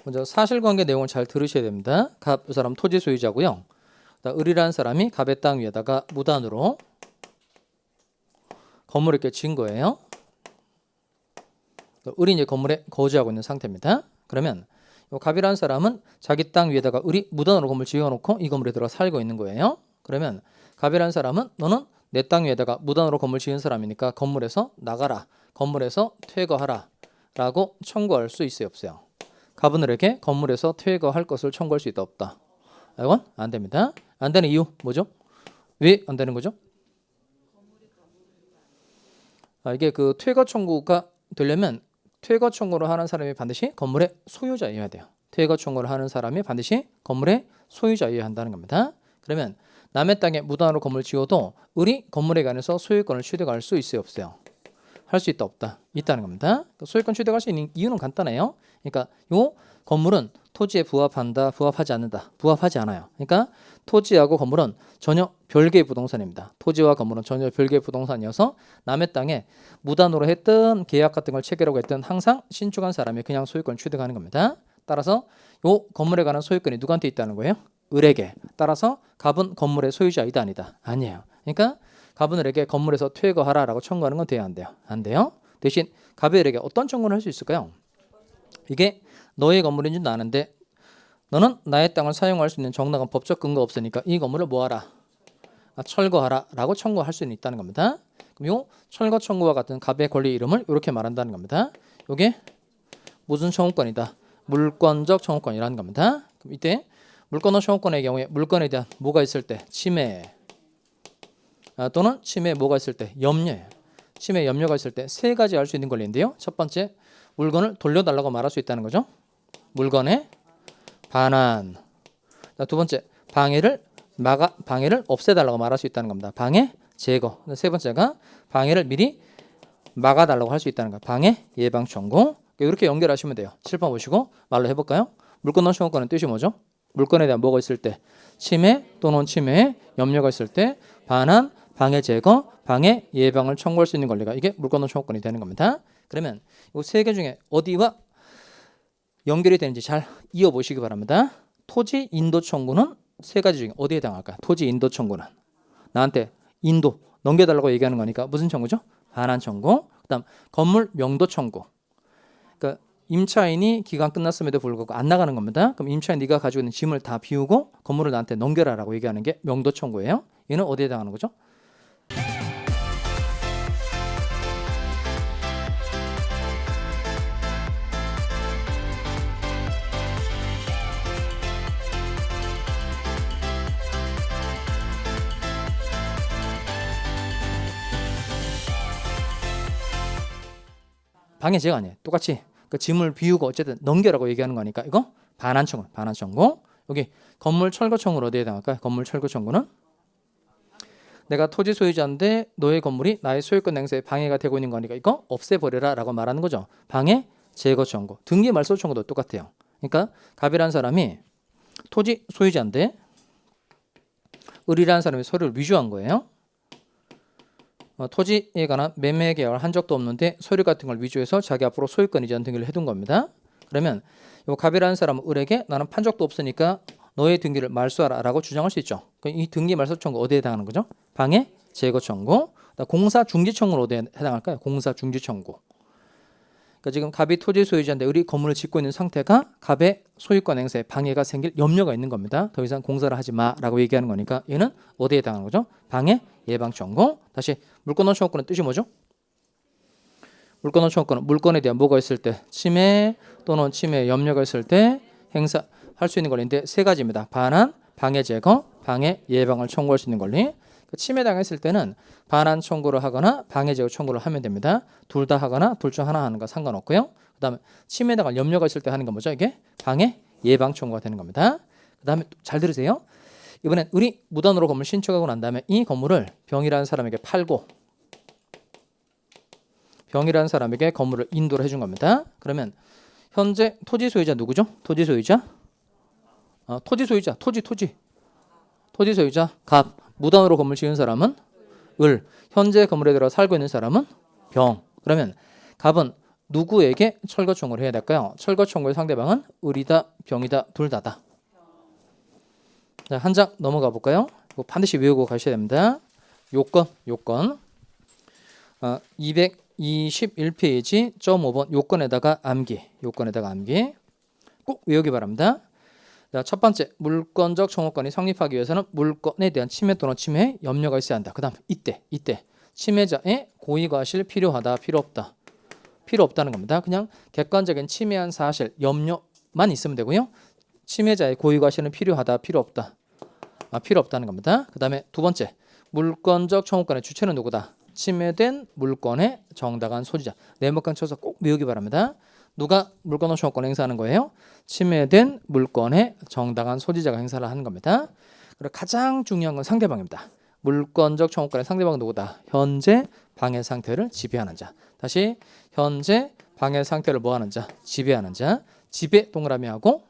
먼저 사실관계 내용을 잘 들으셔야 됩니다. 갑, 이 사람 토지 소유자고요. 을이라는 사람이 갑의 땅 위에다가 무단으로 건물을 이렇게 지은 거예요. 을이 이제 건물에 거주하고 있는 상태입니다. 그러면 갑이라는 사람은 자기 땅 위에다가 을이 무단으로 건물 지어놓고 이 건물에 들어 살고 있는 거예요. 그러면 갑이라는 사람은 너는 내 땅 위에다가 무단으로 건물 지은 사람이니까 건물에서 나가라, 건물에서 퇴거하라 라고 청구할 수 있어요, 없어요? 갑은 을에게 건물에서 퇴거할 것을 청구할 수 있다, 없다? 이건 안 됩니다. 안 되는 이유 뭐죠? 왜 안 되는 거죠? 이게 그 퇴거 청구가 되려면 퇴거 청구를 하는 사람이 반드시 건물의 소유자여야 돼요. 퇴거 청구를 하는 사람이 반드시 건물의 소유자여야 한다는 겁니다. 그러면 남의 땅에 무단으로 건물 지어도 을이 건물에 관해서 소유권을 취득할 수 있어요, 없어요? 할 수 있다, 없다? 있다는 겁니다. 소유권 취득할 수 있는 이유는 간단해요. 그러니까 요 건물은 토지에 부합한다, 부합하지 않는다, 부합하지 않아요. 그러니까 토지하고 건물은 전혀 별개의 부동산입니다. 토지와 건물은 전혀 별개의 부동산이어서 남의 땅에 무단으로 했던 계약 같은 걸 체결하고 했던 항상 신축한 사람이 그냥 소유권을 취득하는 겁니다. 따라서 요 건물에 관한 소유권이 누구한테 있다는 거예요? 을에게. 따라서 갑은 건물의 소유자이다 아니다? 아니에요. 그러니까 갑은 을에게 건물에서 퇴거하라라고 청구하는 건 돼야 안 돼요? 안 돼요. 대신 갑이 을에게 어떤 청구를 할 수 있을까요? 이게 너의 건물인 줄 아는데 너는 나의 땅을 사용할 수 있는 정당한 법적 근거 없으니까 이 건물을 뭐하라? 철거하라 라고 청구할 수는 있다는 겁니다. 그럼 요 철거 청구와 같은 갑의 권리 이름을 이렇게 말한다는 겁니다. 요게 무슨 청구권이다? 물권적 청구권이라는 겁니다. 그럼 이때 물권적 청구권의 경우에 물건에 대한 뭐가 있을 때? 침해 또는 침해 뭐가 있을 때? 염려예요. 침해 염려가 있을 때 세 가지 알 수 있는 권리인데요. 첫 번째, 물건을 돌려달라고 말할 수 있다는 거죠. 물건의 반환. 두 번째, 방해를 없애달라고 말할 수 있다는 겁니다. 방해, 제거. 세 번째가 방해를 미리 막아달라고 할 수 있다는 거. 방해, 예방, 청구. 이렇게 연결하시면 돼요. 칠판 보시고 말로 해볼까요? 물권 청구권의 뜻이 뭐죠? 물건에 대한 뭐가 있을 때? 침해 또는 침해에 염려가 있을 때 반환, 방해, 제거, 방해, 예방을 청구할 수 있는 권리가 이게 물권 청구권이 되는 겁니다. 그러면 이 세 개 중에 어디와 연결이 되는지 잘 이어보시기 바랍니다. 토지 인도 청구는 세 가지 중에 어디에 해당할까요? 토지 인도 청구는 나한테 인도 넘겨달라고 얘기하는 거니까 무슨 청구죠? 반환 청구. 그다음 건물 명도 청구. 그러니까 임차인이 기간 끝났음에도 불구하고 안 나가는 겁니다. 그럼 임차인 네가 가지고 있는 짐을 다 비우고 건물을 나한테 넘겨라라고 얘기하는 게 명도 청구예요. 얘는 어디에 해당하는 거죠? 방해제가 아니에요. 똑같이 그 짐을 비우고 어쨌든 넘겨라고 얘기하는 거니까 이거 반환 청구, 반환 청구. 여기 건물 철거 청구는 어디에 해당할까요? 건물 철거 청구는 내가 토지 소유자인데 너의 건물이 나의 소유권 행사에 방해가 되고 있는 거니까 이거 없애버려라라고 말하는 거죠. 방해, 제거 청구. 등기 말소 청구도 똑같아요. 그러니까 갑이라는 사람이 토지 소유자인데 을이라는 사람이 서류를 위조한 거예요. 토지에 관한 매매 계약을 한 적도 없는데 서류 같은 걸 위조해서 자기 앞으로 소유권 이전 등기를 해둔 겁니다. 그러면 이 갑이라는 사람은 을에게 나는 판 적도 없으니까 너의 등기를 말소하라라고 주장할 수 있죠. 이 등기 말소 청구 어디에 해당하는 거죠? 방해, 제거 청구. 공사 중지 청구는 어디에 해당할까요? 공사 중지 청구. 그러니까 지금 갑이 토지 소유자인데 을이 건물을 짓고 있는 상태가 갑의 소유권 행사에 방해가 생길 염려가 있는 겁니다. 더 이상 공사를 하지 마라고 얘기하는 거니까 얘는 어디에 해당하는 거죠? 방해, 예방 청구. 다시 물권 청구권의 뜻이 뭐죠? 물권 청구권은 물건에 대한 뭐가 있을 때? 침해 또는 침해 염려가 있을 때 행사할 수 있는 권리인데 세 가지입니다. 반환, 방해, 제거, 방해, 예방을 청구할 수 있는 권리. 침해당했을 때는 반환 청구를 하거나 방해 제거 청구를 하면 됩니다. 둘 다 하거나 둘 중 하나 하는 거 상관없고요. 그다음에 침해당할 염려가 있을 때 하는 건 뭐죠? 이게 방해, 예방 청구가 되는 겁니다. 그다음에 잘 들으세요. 이번엔 을이 무단으로 건물 신축하고 난 다음에 이 건물을 병이라는 사람에게 팔고 병이라는 사람에게 건물을 인도를 해준 겁니다. 그러면 현재 토지 소유자 누구죠? 토지 소유자? 토지 소유자, 토지 소유자 갑. 무단으로 건물 지은 사람은 을. 현재 건물에 들어 살고 있는 사람은 병. 그러면 갑은 누구에게 철거 청구를 해야 될까요? 철거 청구의 상대방은 을이다, 병이다, 둘 다다. 자, 한 장 넘어가 볼까요? 이거 반드시 외우고 가셔야 됩니다. 요건 221페이지 5번 요건에다가 암기 꼭 외우기 바랍니다. 자, 첫 번째, 물권적 청구권이 성립하기 위해서는 물건에 대한 침해 또는 침해에 염려가 있어야 한다. 그 다음 이때 침해자의 고의과실 필요하다, 필요 없다. 필요 없다는 겁니다. 그냥 객관적인 침해한 사실, 염려만 있으면 되고요. 침해자의 고의과실은 필요하다, 필요 없다. 필요 없다는 겁니다. 그 다음에 두 번째, 물권적 청구권의 주체는 누구다? 침해된 물건의 정당한 소지자. 네모칸 쳐서 꼭 외우기 바랍니다. 누가 물권적 청구권 행사하는 거예요? 침해된 물건의 정당한 소지자가 행사를 하는 겁니다. 그리고 가장 중요한 건 상대방입니다. 물권적 청구권의 상대방은 누구다? 현재 방해 상태를 지배하는 자. 다시 현재 방해 상태를 뭐하는 자? 지배하는 자. 지배 동그라미하고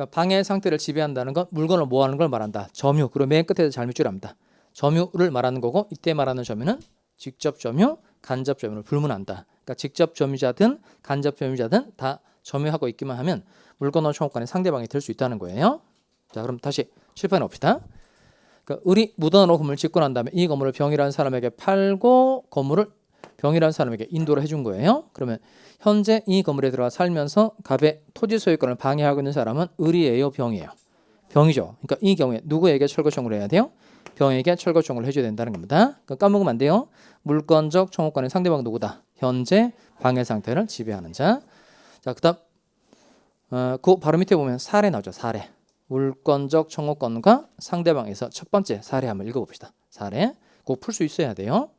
그러니까 방해 상태를 지배한다는 건 물건을 모아하는 걸 말한다. 점유. 그리고 맨 끝에서 잘 밑줄합니다. 점유를 말하는 거고 이때 말하는 점유는 직접 점유, 간접 점유를 불문한다. 그러니까 직접 점유자든 간접 점유자든 다 점유하고 있기만 하면 물건과 청구권의 상대방이 될 수 있다는 거예요. 자, 그럼 다시 실판해 봅시다. 그러니까 을이 무단으로 건물을 짓고 난 다음에 이 건물을 병이라는 사람에게 팔고 건물을 병이라는 사람에게 인도를 해준 거예요. 그러면 현재 이 건물에 들어가 살면서 갑의 토지 소유권을 방해하고 있는 사람은 을이에요, 병이에요? 병이죠. 그러니까 이 경우에 누구에게 철거 청구를 해야 돼요? 병에게 철거 청구를 해줘야 된다는 겁니다. 그러니까 까먹으면 안 돼요. 물권적 청구권의 상대방 누구다? 현재 방해 상태를 지배하는 자. 자, 그다음 그 바로 밑에 보면 사례 나오죠. 사례. 물권적 청구권과 상대방에서 첫 번째 사례 한번 읽어봅시다. 사례. 그거 풀 수 있어야 돼요.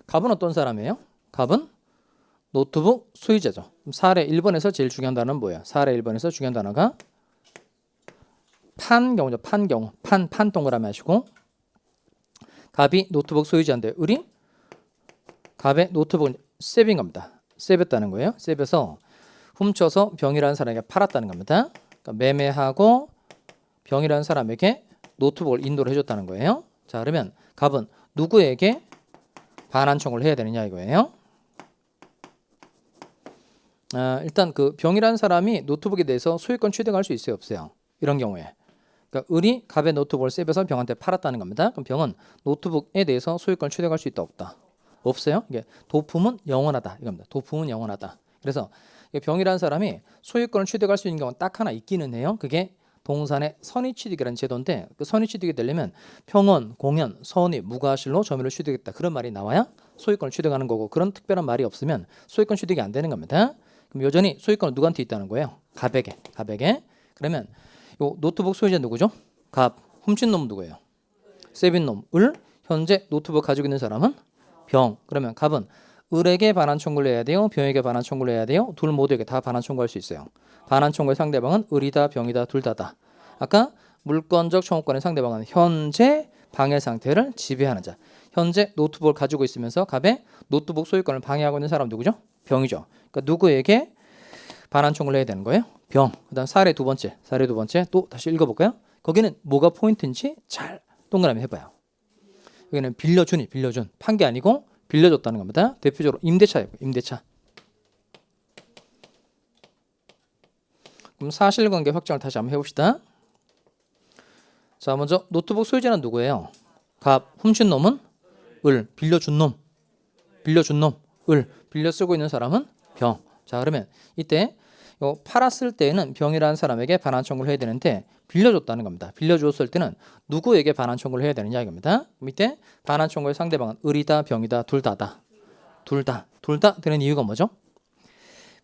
갑은 어떤 사람이에요? 갑은 노트북 소유자죠. 사례 1번에서 제일 중요한 단어는 뭐예요? 사례 1번에서 중요한 단어가 판 경우죠. 판 경우. 판 동그라미 하시고 갑이 노트북 소유자인데 을이 갑의 노트북은 세빈 겁니다. 세뱃다는 거예요. 세배서 훔쳐서 병이라는 사람에게 팔았다는 겁니다. 그러니까 매매하고 병이라는 사람에게 노트북을 인도를 해줬다는 거예요. 자, 그러면 갑은 누구에게 반환 청구를 해야 되느냐 이거예요. 일단 그 병이라는 사람이 노트북에 대해서 소유권 취득할 수 있어요, 없어요? 이런 경우에. 그러니까 을이 갑의 노트북을 세배서 병한테 팔았다는 겁니다. 그럼 병은 노트북에 대해서 소유권 취득할 수 있다, 없다? 없어요. 이게 도품은 영원하다 이겁니다. 도품은 영원하다. 그래서 병이라는 사람이 소유권을 취득할 수 있는 경우는 딱 하나 있기는 해요. 그게 동산의 선의취득이라는 제도인데 그 선의취득이 되려면 평원, 공연, 선의, 무과실로 점유를 취득했다 그런 말이 나와야 소유권을 취득하는 거고 그런 특별한 말이 없으면 소유권 취득이 안 되는 겁니다. 그럼 여전히 소유권은 누구한테 있다는 거예요? 갑에게. 그러면 요 노트북 소유자 누구죠? 갑. 훔친 놈 누구예요? 세빈 놈. 을. 현재 노트북 가지고 있는 사람은 병. 그러면 갑은 을에게 반환 청구를 해야 돼요? 병에게 반환 청구를 해야 돼요? 둘 모두에게 다 반환 청구할 수 있어요. 반환 청구의 상대방은 을이다, 병이다, 둘 다다. 아까 물권적 청구권의 상대방은 현재 방해 상태를 지배하는 자. 현재 노트북을 가지고 있으면서 갑의 노트북 소유권을 방해하고 있는 사람 누구죠? 병이죠. 그러니까 누구에게 반환 청구를 해야 되는 거예요? 병. 그다음 사례 두 번째 또 다시 읽어볼까요? 거기는 뭐가 포인트인지 잘 동그라미 해봐요. 여기는 빌려준 판 게 아니고 빌려줬다는 겁니다. 대표적으로 임대차예요. 임대차. 그럼 사실관계 확정을 다시 한번 해봅시다. 자, 먼저 노트북 소유자는 누구예요? 갑. 훔친 놈은 을. 빌려준 놈 을. 빌려 쓰고 있는 사람은 병. 자, 그러면 이때 팔았을 때는 병이라는 사람에게 반환 청구를 해야 되는데 빌려줬다는 겁니다. 빌려주었을 때는 누구에게 반환 청구를 해야 되느냐 이겁니다. 밑에 반환 청구의 상대방은 을이다, 병이다, 둘 다다. 둘 다 되는 이유가 뭐죠?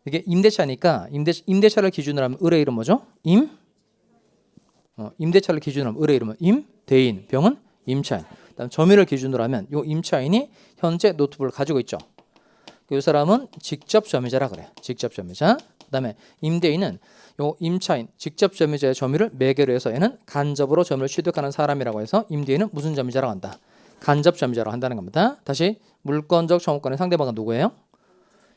이게 임대차니까 임대차를 기준으로 하면 을의 이름 뭐죠? 임대차를 기준으로 하면 을의 이름은 임대인, 병은 임차인. 그다음 점유를 기준으로 하면 요 임차인이 현재 노트북을 가지고 있죠. 이 사람은 직접 점유자라 그래요. 직접 점유자. 그다음에 임대인은 요 임차인, 직접 점유자의 점유를 매개로 해서 얘는 간접으로 점유를 취득하는 사람이라고 해서 임대인은 무슨 점유자라고 한다? 간접 점유자라고 한다는 겁니다. 다시 물권적 청구권의 상대방은 누구예요?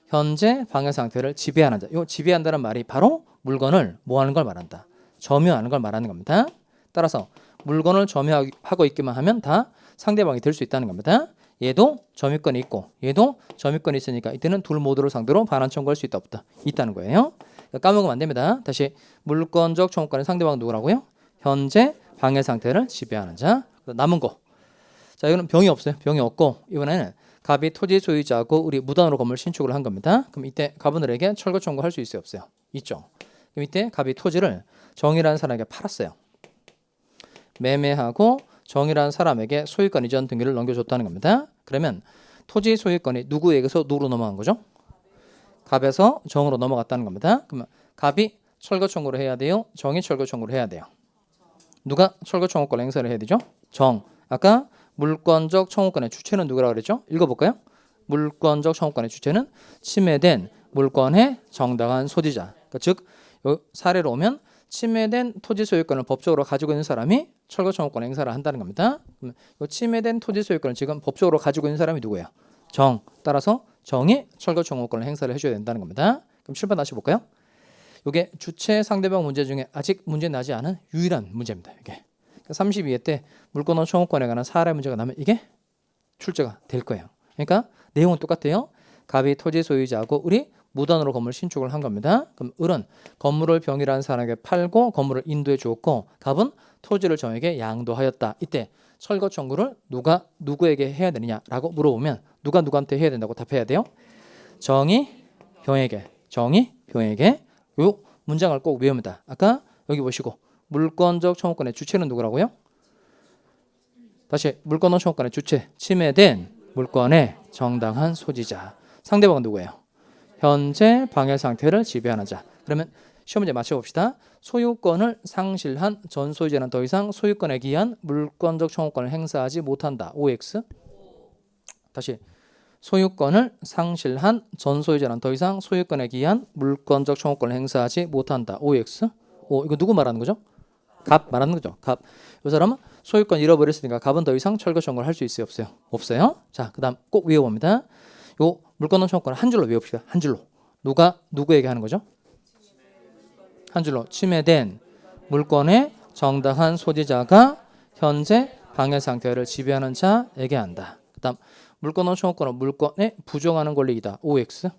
현재 방해 상태를 지배하는 자. 요 지배한다는 말이 바로 물건을 뭐 하는 걸 말한다? 점유하는 걸 말하는 겁니다. 따라서 물건을 점유하고 있기만 하면 다 상대방이 될 수 있다는 겁니다. 얘도 점유권이 있고 얘도 점유권이 있으니까 이때는 둘 모두를 상대로 반환 청구할 수 있다 없다? 있다는 거예요. 까먹으면 안 됩니다. 다시 물권적 청구권의 상대방은 누구라고요? 현재 방해 상태를 지배하는 자. 남은 거. 자, 이거는 병이 없어요. 병이 없고 이번에는 갑이 토지 소유자하고 우리 무단으로 건물 신축을 한 겁니다. 그럼 이때 갑은 을에게 철거 청구할 수 있어요, 없어요? 있죠. 그럼 이때 갑이 토지를 정이라는 사람에게 팔았어요. 매매하고 정이라는 사람에게 소유권 이전 등기를 넘겨줬다는 겁니다. 그러면 토지 소유권이 누구에게서 누구로 넘어간 거죠? 갑에서 정으로 넘어갔다는 겁니다. 그러면 갑이 철거 청구를 해야 돼요? 정이 철거 청구를 해야 돼요? 누가 철거 청구권을 행사를 해야 되죠? 정. 아까 물권적 청구권의 주체는 누구라고 그랬죠? 읽어볼까요? 물권적 청구권의 주체는 침해된 물권의 정당한 소지자. 그러니까 즉 사례로 오면 침해된 토지 소유권을 법적으로 가지고 있는 사람이 철거 청구권 행사를 한다는 겁니다. 그러면 침해된 토지 소유권을 지금 법적으로 가지고 있는 사람이 누구예요? 정. 따라서 정의 철거 청구권을 행사를 해줘야 된다는 겁니다. 그럼 7번 다시 볼까요? 이게 주체 상대방 문제 중에 아직 문제 나지 않은 유일한 문제입니다. 이게 32회 때 물권원 청구권에 관한 사례 문제가 나면 이게 출제가 될 거예요. 그러니까 내용은 똑같아요. 갑이 토지 소유자하고 을이 무단으로 건물 신축을 한 겁니다. 그럼 을은 건물을 병이라는 사람에게 팔고 건물을 인도해 주었고 갑은 토지를 정에게 양도하였다. 이때 철거 청구를 누가 누구에게 해야 되느냐라고 물어보면 누가 누구한테 해야 된다고 답해야 돼요. 정이 병에게. 정이 병에게. 요 문장을 꼭 외웁니다. 아까 여기 보시고 물권적 청구권의 주체는 누구라고요? 다시 물권적 청구권의 주체 침해된 물권의 정당한 소지자. 상대방은 누구예요? 현재 방해 상태를 지배하는 자. 그러면 시험 문제 맞춰봅시다. 소유권을 상실한 전 소유자는 더 이상 소유권에 기한 물권적 청구권을 행사하지 못한다. OX. 다시 소유권을 상실한 전 소유자는 더 이상 소유권에 기한 물권적 청구권을 행사하지 못한다. OX. 이거 누구 말하는 거죠? 갑 말하는 거죠. 갑. 이 사람은 소유권 잃어버렸으니까 갑은 더 이상 철거 청구를 할 수 있어요? 없어요? 없어요. 자, 그다음 꼭 외워봅니다. 요 물권적 청구권을 한 줄로 외웁시다. 한 줄로. 누가 누구에게 하는 거죠? 한 줄로. 침해된 물권의 정당한 소지자가 현재 방해 상태를 지배하는 자에게 한다. 그다음 물권적 청구권은 물권에 부정하는 권리이다. OX.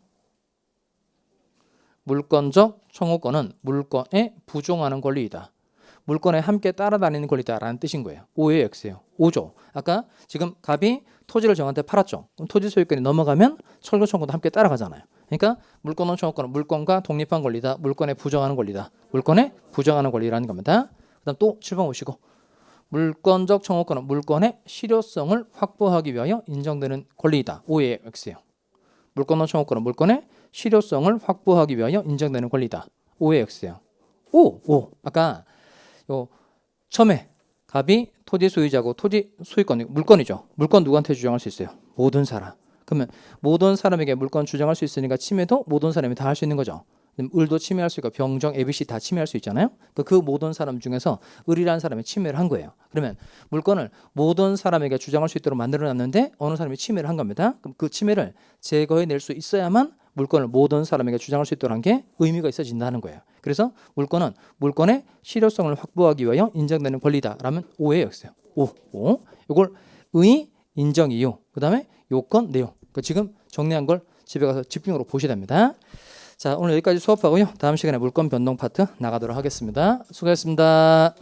물권적 청구권은 물권에 부정하는 권리이다. 물권에 함께 따라다니는 권리다라는 뜻인 거예요. O의 X예요. 5조. 아까 지금 갑이 토지를 정한테 팔았죠. 그럼 토지 소유권이 넘어가면 철거 청구도 함께 따라가잖아요. 그러니까 물권적 청구권은 물권과 독립한 권리다. 물권에 부정하는 권리다. 물권에 부정하는 권리라는 겁니다. 그다음 또 7번 보시고 물권적 청구권은 물권의 실효성을 확보하기 위하여 인정되는 권리이다. O의 X예요. 물권적 청구권은 물권의 실효성을 확보하기 위하여 인정되는 권리다. O의 X예요. 오. 아까 요 처음에 갑이 토지 소유자고 토지 소유권 물권이죠. 물권 누구한테 주장할 수 있어요? 모든 사람. 그러면 모든 사람에게 물권 주장할 수 있으니까 침해도 모든 사람이 다 할 수 있는 거죠. 을도 침해할 수 있고 병정, ABC 다 침해할 수 있잖아요. 그 모든 사람 중에서 을이라는 사람이 침해를 한 거예요. 그러면 물권을 모든 사람에게 주장할 수 있도록 만들어놨는데 어느 사람이 침해를 한 겁니다. 그럼 그 침해를 제거해낼 수 있어야만 물권을 모든 사람에게 주장할 수 있도록 한 게 의미가 있어진다는 거예요. 그래서 물권은 물권의 실효성을 확보하기 위하여 인정되는 권리다라면 O의 X예요. 오. 이걸 의, 인정 이유, 그 다음에 요건, 내용. 지금 정리한 걸 집에 가서 집중으로 보셔야 됩니다. 자, 오늘 여기까지 수업하고요. 다음 시간에 물권 변동 파트 나가도록 하겠습니다. 수고하셨습니다.